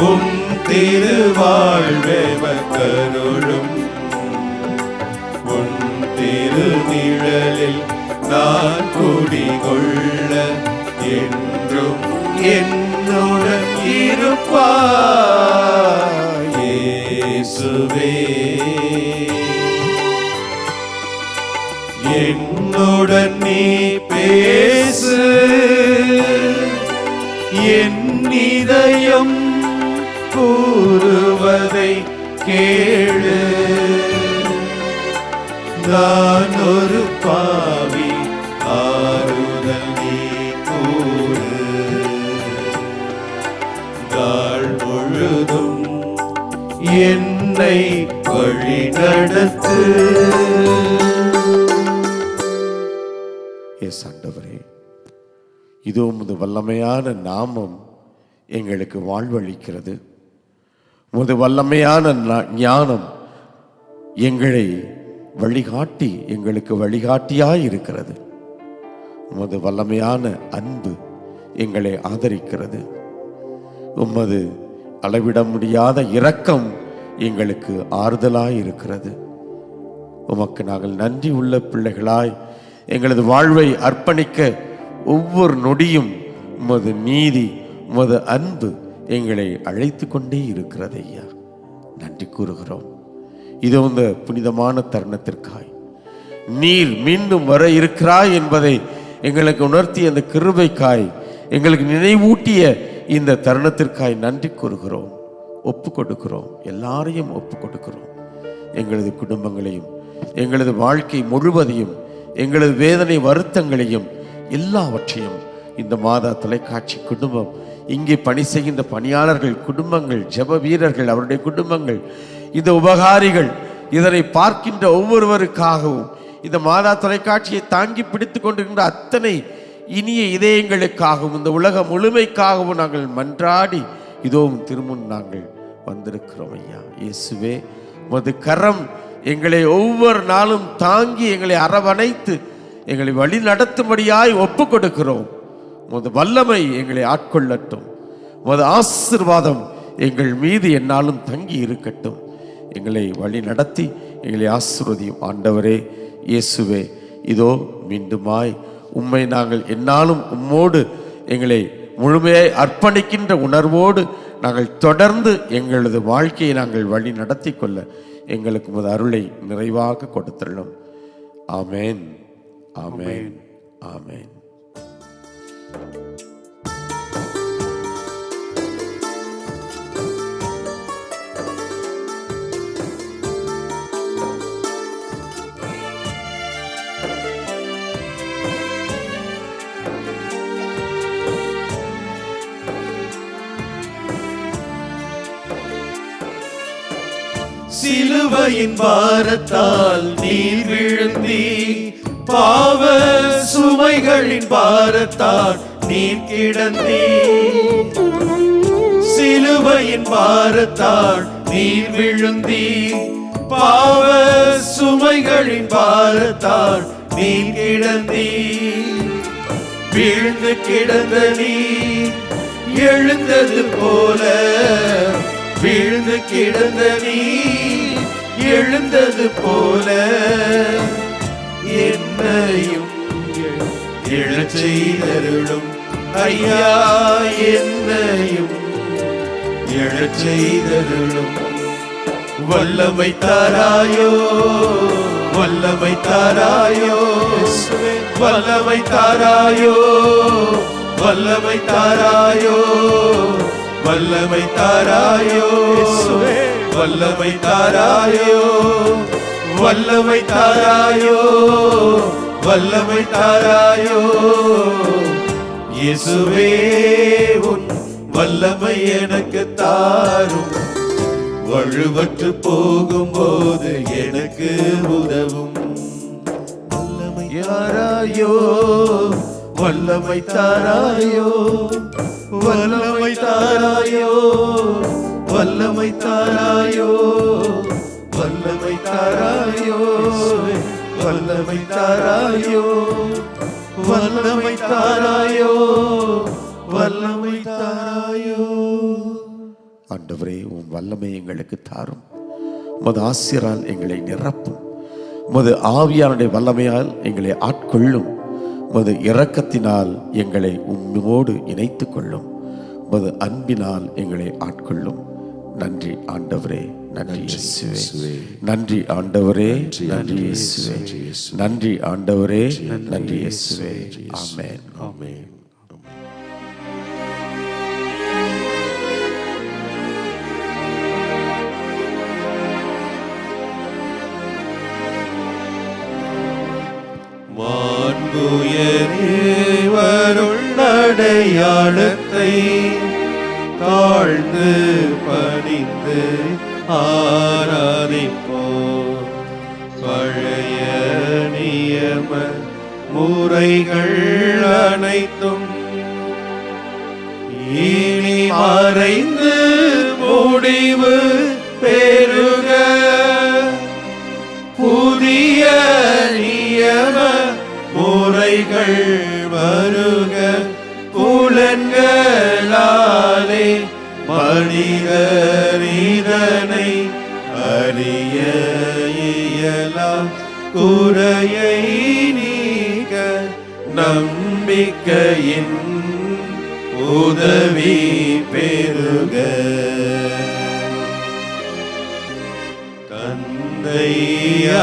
உன் திருவாழ்வெமக்கருளும். உன் திருநிழலில் நான் குடிகொள்ள என்றும் என்னுடன் இருப்பாய் இயேசுவே. என்னுடன் நீ பேசு, என் இதயம் கூறுவதை கேளு. நான் ஒரு பாவி, ஆறுதல் நீ கூறு. நாள் முழுதும் என்னை வழி நடத்து. எஸ் ஆண்டவரே, இதோ உமது வல்லமையான நாமம் எங்களுக்கு வாழ்வளிக்கிறது. உமது வல்லமையான ஞானம் எங்களை வழிகாட்டி எங்களுக்கு வழிகாட்டியாய் இருக்கிறது. உமது வல்லமையான அன்பு எங்களை ஆதரிக்கிறது. உமது அளவிட முடியாத இரக்கம் எங்களுக்கு ஆறுதலாய் இருக்கிறது. உமக்கு நாங்கள் நன்றி உள்ள பிள்ளைகளாய் எங்களது வாழ்வை அர்ப்பணிக்க ஒவ்வொரு நொடியும் உமது நீதி, உமது அன்பு எங்களை அழைத்து கொண்டே இருக்கிறது ஐயா. நன்றி கூறுகிறோம். இது இந்த புனிதமான தருணத்திற்காய் நீர் மீண்டும் வர இருக்கிறாய் என்பதை எங்களுக்கு உணர்த்திய அந்த கிருபைக்காய், எங்களுக்கு நினைவூட்டிய இந்த தருணத்திற்காய் நன்றி கூறுகிறோம். ஒப்பு கொடுக்கிறோம், எல்லாரையும் ஒப்பு கொடுக்கிறோம். எங்களது குடும்பங்களையும், எங்களது வாழ்க்கை முழுவதையும், எங்களது வேதனை வருத்தங்களையும் எல்லாவற்றையும் இந்த மாதா தொலைக்காட்சி குடும்பம், இங்கே பணி செய்கின்ற பணியாளர்கள் குடும்பங்கள், ஜெப வீரர்கள் அவருடைய குடும்பங்கள், இந்த உபகாரிகள், இதனை பார்க்கின்ற ஒவ்வொருவருக்காகவும், இந்த மாதா தொலைக்காட்சியை தாங்கி பிடித்து கொண்டிருக்கின்ற அத்தனை இனிய இதயங்களுக்காகவும், இந்த உலக முழுமைக்காகவும் நாங்கள் மன்றாடி இதோ திருமுன் நாங்கள் வந்திருக்கிறோம் ஐயா. இயேசுவே, உமது கரம் எங்களை ஒவ்வொரு நாளும் தாங்கி எங்களை அரவணைத்து எங்களை வழி நடத்தும்படியாய் ஒப்பு கொடுக்கிறோம். உமது வல்லமை எங்களை ஆட்கொள்ளட்டும். உமது ஆசீர்வாதம் எங்கள் மீது என்னாலும் தங்கி இருக்கட்டும். எங்களை வழி நடத்தி எங்களை ஆசீர்வதியும் ஆண்டவரே. இயேசுவே, இதோ மீண்டுமாய் உம்மை நாங்கள் என்னாலும் உம்மோடு எங்களை முழுமையாய் அர்ப்பணிக்கின்ற உணர்வோடு நாங்கள் தொடர்ந்து எங்களது வாழ்க்கையை நாங்கள் வழி நடத்தி கொள்ள எங்களுக்கு உமது அருளை நிறைவாக கொடுத்துள்ளோம். ஆமேன், ஆமேன், ஆமேன். சிலுவையின் பாரத்தால் நீர் விழுந்தி, பாவ சுமைகளின் பாரத்தால் நீர் கிடந்தீ. சிலுவையின் பாரத்தால் நீர் விழுந்தி, பாவ சுமைகளின் பாரத்தால் நீர் கிடந்தீ. வீழ்ந்து கிடந்த நீர் எழுந்தது போல, வீழ்ந்து கிடந்த நீர் எழுந்தது போல, என்னையும் எழச் செய்தருளும் ஐயா, என்னையும் எழச் செய்தருளும். வல்லமை தாராயோ, வல்லமை தாராயோ, வல்லமை தாராயோ, வல்லமை தாராயோ, வல்லமை தாராயோ, வல்லமை தாராயோ, வல்லமை தாராயோ, வல்லமை தாராயோ. இயேசுவே, உன் வல்லமை எனக்கு தாரும். வழுவற்று போகும்போது எனக்கு உதவும். யாராயோ வல்லமை தாராயோ, வல்லமை தாராயோ, வல்லமை தாராயோ, வல்லமை தாராயோ, வல்லமை தாராயோ, வல்லமை தாராயோ, வல்லமை தாராயோ. ஆண்டவரே, உம் வல்லமை எங்களுக்கு தாரும். உமது ஆசிரால் எங்களை நிரப்பும். உமது ஆவியானுடைய வல்லமையால் எங்களை ஆட்கொள்ளும். உமது இரக்கத்தினால் எங்களை உம்மோடு இணைத்துக் கொள்ளும். உமது அன்பினால் எங்களை ஆட்கொள்ளும். நன்றி ஆண்டவரே, நன்றி இயேசுவே. நன்றி ஆண்டவரே, நன்றி இயேசுவே. நன்றி ஆண்டவரே, நன்றி இயேசுவே. ஆமென். ஆமென். மாண்புயரேவருள் அடையாளத்தை தாழ்ந்து பணிந்து ஆராதிப்போம். பழைய நியம முறைகள் அனைத்தும் இனி மறைந்து முடிவு பெறுக. புதிய நியம முறைகள் வருக. புலன்களாலே மனிதர் இதனை அறிய இயலாம். குறையை நீக்க நம்பிக்கையின் உதவி பெறுக. தந்தை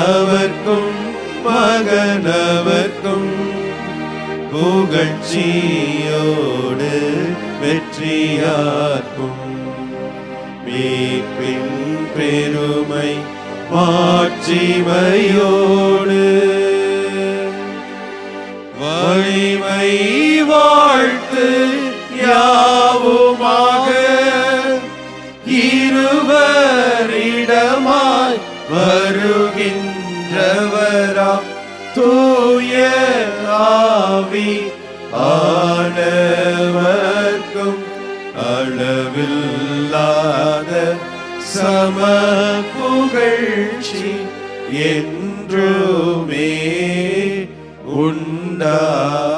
அவர்க்கும் மகனவர்க்கும் புகழ்ச்சியோடு வெற்றியார்க்கும் மீட்பின் பெருமை மாட்சிமையோடு வலிமை வாழ்த்து யாவுமாக இருவரிடமாய் வருகின்றவராம் தூய ஆவி ஆனவர்க்கும் அளவில்லாத சம புகழ்ச்சி என்றுமே உண்டாகுக.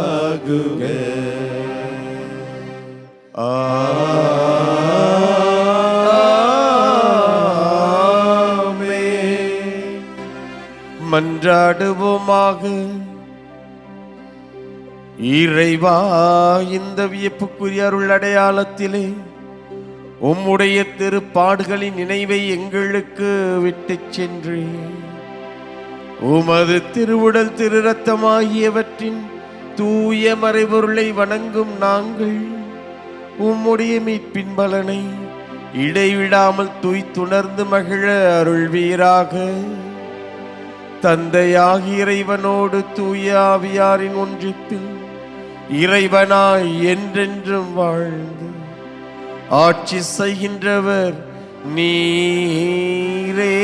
ஆமென். மன்றாடுவோமாக. இறைவா, இந்த வியப்புக்குரிய அருள் அடையாளத்திலே உம்முடைய திருப்பாடுகளின் நினைவை எங்களுக்கு விட்டுச் சென்று உமது திருவுடல் திரு ரத்தமாகியவற்றின் தூய மறைபொருளை வணங்கும் நாங்கள் உம்முடைய மீட்பின் பலனை இடைவிடாமல் துய்த்துணர்ந்து மகிழ அருள்வீராக. தந்தையாகிய இறைவனோடு தூய ஆவியாரின் ஒன்றிப்பில் இறைவனாய் என்றென்றும் வாழ்ந்து ஆட்சி செய்கின்றவர் நீரே.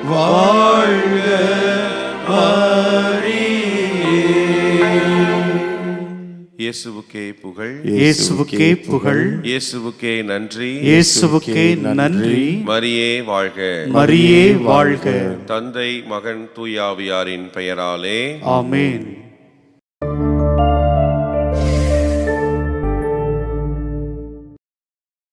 வாழ்க மரியே. இயேசுவுக்கே புகழ், இயேசுவுக்கே புகழ், இயேசுவுக்கே நன்றி, இயேசுவுக்கே நன்றி. மரியே வாழ்க. மரியே வாழ்க. தந்தை மகன் தூயாவியாரின் பெயராலே ஆமென்.